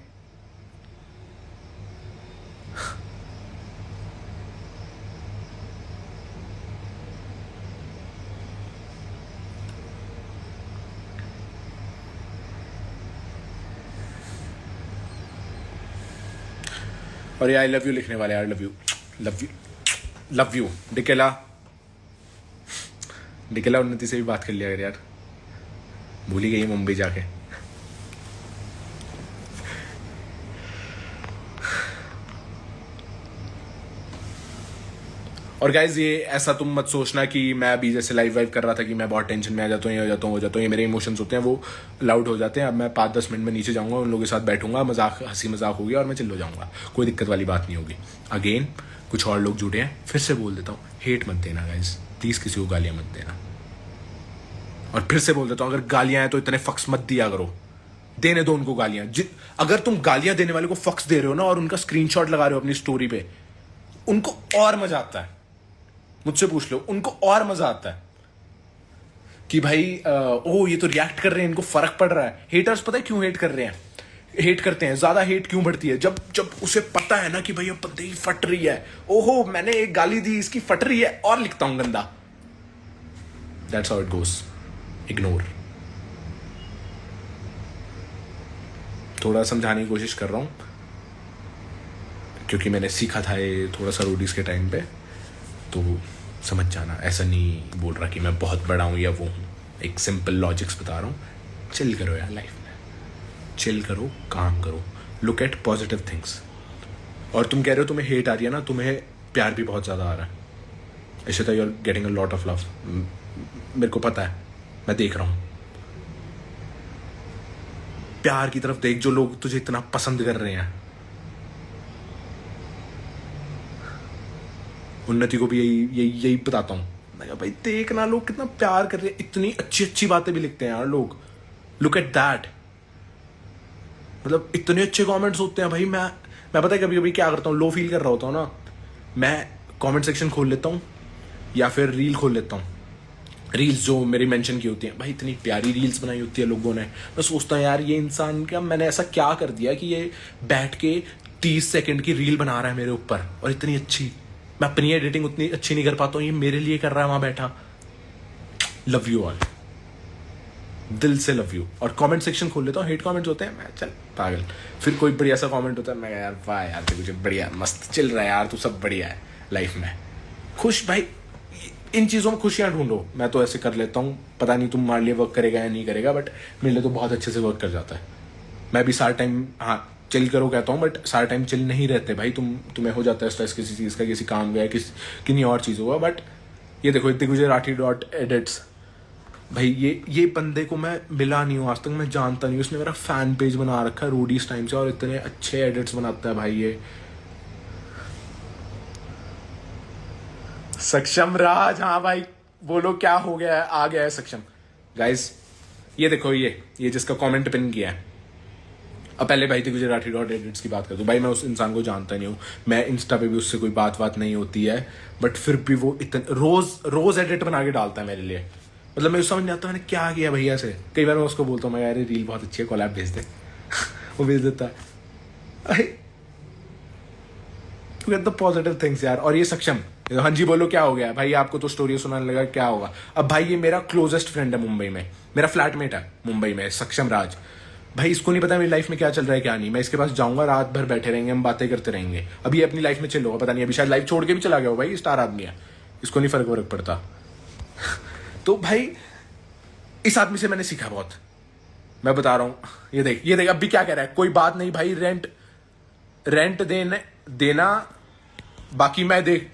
और ये आई लव यू लिखने वाले यार, love you love you love you. डिकेला उन्नति से भी बात कर लिया अगर यार, भूल ही गई मुंबई जाके। और गाइज ये ऐसा तुम मत सोचना कि मैं अभी जैसे लाइव वाइव कर रहा था कि मैं बहुत टेंशन में आ जाता हूँ, ये हो जाता हूँ। ये मेरे इमोशंस होते हैं, वो लाउड हो जाते हैं। अब मैं 5-10 मिनट में नीचे जाऊंगा, उन लोगों के साथ बैठूंगा, मजाक हंसी मजाक होगी और मैं चिल्ल हो जाऊंगा। कोई दिक्कत वाली बात नहीं होगी। अगेन कुछ और लोग जुड़े हैं, फिर से बोल देता हूँ, हेट मत देना गाइज प्लीज, किसी को गालियां मत देना। और फिर से बोल देता हूँ, अगर गालियां हैं तो इतने फक्स मत दिया करो। देने दो उनको गालियां। अगर तुम गालियां देने वाले को फक्स दे रहे हो ना और उनका स्क्रीनशॉट लगा रहे हो अपनी स्टोरी पे, उनको और मजा आता है। मुझसे पूछ लो, उनको और मजा आता है कि भाई ओ ये तो रिएक्ट कर रहे हैं, इनको फर्क पड़ रहा है। हेटर्स पता है क्यों हेट कर रहे हैं, हेट करते हैं, ज्यादा हेट क्यों बढ़ती है? जब उसे पता है ना कि भाई अब बंदे की फट रही है, ओहो मैंने एक गाली दी, इसकी फट रही है, और लिखता हूं गंदा। That's how it goes. Ignore. थोड़ा समझाने की कोशिश कर रहा हूं क्योंकि मैंने सीखा था ये थोड़ा सा रोडीज के टाइम पे, तो समझ जाना। ऐसा नहीं बोल रहा कि मैं बहुत बड़ा हूं या वो हूं, एक सिंपल लॉजिक्स बता रहा हूं। चिल करो यार लाइफ में, चिल करो, काम करो, लुक एट पॉजिटिव थिंग्स। और तुम कह रहे हो तुम्हें हेट आ रही है ना, तुम्हें प्यार भी बहुत ज़्यादा आ रहा है। Ishita you are getting a lot of love. मेरे को पता है, मैं देख रहा हूँ। प्यार की तरफ देख, जो लोग तुझे इतना पसंद कर रहे हैं। उन्नति को भी यही बताता हूँ, मैं भाई देखना लोग कितना प्यार कर रहे हैं, इतनी अच्छी अच्छी बातें भी लिखते हैं यार लोग। लुक एट दैट, मतलब इतने अच्छे कमेंट्स होते हैं भाई। मैं पता है कभी कभी क्या करता हूँ, लो फील कर रहा होता हूँ ना, मैं कमेंट सेक्शन खोल लेता हूँ या फिर रील खोल लेता हूँ। रील्स जो मेरी मेंशन की होती हैं, भाई इतनी प्यारी रील्स बनाई होती है लोगों ने। मैं सोचता हूँ यार ये इंसान क्या, मैंने ऐसा क्या कर दिया कि ये बैठ के 30 सेकंड की रील बना रहा है मेरे ऊपर, और इतनी अच्छी। मैं अपनी एडिटिंग उतनी अच्छी नहीं कर पाता हूँ, ये मेरे लिए कर रहा है वहां बैठा। लव यू ऑल, दिल से लव यू। और कमेंट सेक्शन खोल लेता हूँ, हेट कमेंट्स होते हैं, मैं चल पागल। फिर कोई बढ़िया सा कमेंट होता है, मैं यार वाह यार कुछ बढ़िया मस्त चल रहा है यार, तू सब बढ़िया है लाइफ में, खुश। भाई इन चीज़ों में खुशियाँ ढूंढो। मैं तो ऐसे कर लेता हूँ, पता नहीं तुम्हारे लिए वर्क करेगा या नहीं करेगा, बट मेरे लिए तो बहुत अच्छे से वर्क कर जाता है। मैं भी सारा टाइम हाँ चिल करो कहता हूँ, बट सारा टाइम चिल नहीं रहते भाई। तुम्हें हो जाता है स्ट्रेस किसी चीज़ का, किसी काम का, किन्हीं और चीज़ों का। बट ये देखो दिग्विजय_edits, भाई ये बंदे को मैं मिला नहीं हूँ आज तक, मैं जानता नहीं। उसने मेरा फैन पेज बना रखा है रूडीज टाइम से, और इतने अच्छे एडिट्स बनाता है भाई ये। सक्षम राज, हाँ भाई बोलो क्या हो गया है, आ गया है सक्षम। गाइस ये देखो, ये जिसका कमेंट पिन किया है। अब पहले भाई दिग्विजय_edits की बात कर दूं, भाई मैं उस इंसान को जानता नहीं हूँ, मैं इंस्टा पे भी उससे कोई बात नहीं होती है, बट फिर भी वो इतने रोज एडिट बना के डालता है मेरे लिए। मतलब मैं समझ नहीं आता मैंने क्या किया भैया से। कई बार मैं उसको बोलता हूँ मैं यार रील बहुत अच्छी है, कोलैब भेज दे वो भेज देता है। गेट द पॉजिटिव थिंग्स यार। और ये सक्षम, हाँ जी बोलो क्या हो गया भाई, आपको तो स्टोरी सुनाने लगा, क्या होगा अब भाई। ये मेरा क्लोजेस्ट फ्रेंड है मुंबई में, मेरा फ्लैटमेट है मुंबई में, सक्षम राज। भाई इसको नहीं पता मेरी लाइफ में क्या चल रहा है क्या नहीं। मैं इसके पास जाऊंगा, रात भर बैठे रहेंगे, हम बातें करते रहेंगे। अभी अपनी लाइफ में चिल होगा, पता नहीं अभी शायद लाइफ छोड़ के भी चला गया हो भाई, स्टार आदमी है, इसको नहीं फर्क पड़ता। तो भाई इस आदमी से मैंने सीखा बहुत, मैं बता रहा हूं। ये देख अब भी क्या कह रहा है, कोई बात नहीं भाई, रेंट देना बाकी मैं देख,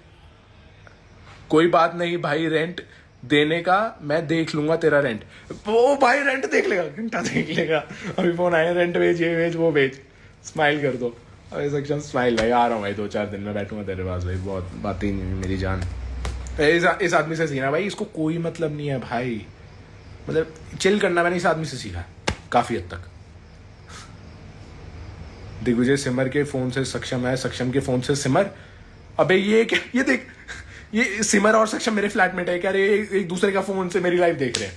कोई बात नहीं भाई, रेंट देने का मैं देख लूंगा तेरा रेंट। वो भाई रेंट देख लेगा, घंटा देख लेगा। अभी फोन आया, रेंट भेज, ये भेज वो भेज, स्माइल कर दो। अरे सक्षम स्माइल भाई, आ रहा हूँ भाई, 2-4 दिन में बैठूंगा तेरे पास भाई, बहुत बातें ही नहीं मेरी जान। इस आदमी से सीखना भाई, इसको कोई मतलब नहीं है भाई, मतलब चिल करना मैंने इस आदमी से सीखा काफी हद तक। दिग्विजय सिमर के फोन से सक्षम है, सक्षम के फोन से सिमर। अबे ये क्या, ये देख, ये सिमर और सक्षम मेरे फ्लैटमेट है क्या रे, एक दूसरे का फोन से मेरी लाइफ देख रहे हैं।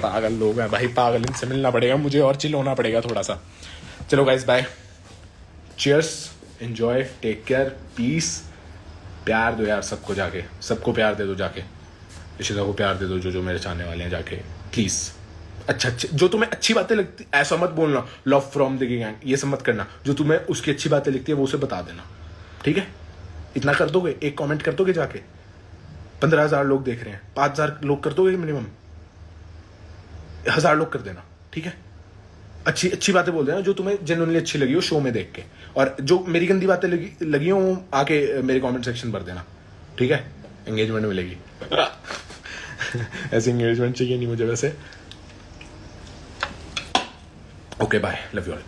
पागल लोग हैं भाई, पागल, इनसे मिलना पड़ेगा मुझे और चिल होना पड़ेगा थोड़ा सा। चलो guys bye, cheers, enjoy, take care, peace. प्यार दो यार सबको, जाके सबको प्यार दे दो, जाके इशिता को प्यार दे दो, जो मेरे चाहने वाले हैं, जाके प्लीज। अच्छा जो तुम्हें अच्छी बातें लगती, ऐसा मत बोलना लव फ्रॉम द गैंग, ये सब मत करना। जो तुम्हें उसकी अच्छी बातें लिखती है वो उसे बता देना, ठीक है? इतना कर दोगे, एक कमेंट कर दोगे जाके। 15,000 लोग देख रहे हैं, 5,000 लोग कर दोगे मिनिमम, 1,000 लोग कर देना, ठीक है? अच्छी बातें बोल देना जो तुम्हें जेन्युइनली अच्छी लगी हो शो में देख के, और जो मेरी गंदी बातें लगी हो आके मेरे कमेंट सेक्शन भर देना, ठीक है? एंगेजमेंट मिलेगी। ऐसे एंगेजमेंट चाहिए नहीं मुझे वैसे। Okay bye, love you all.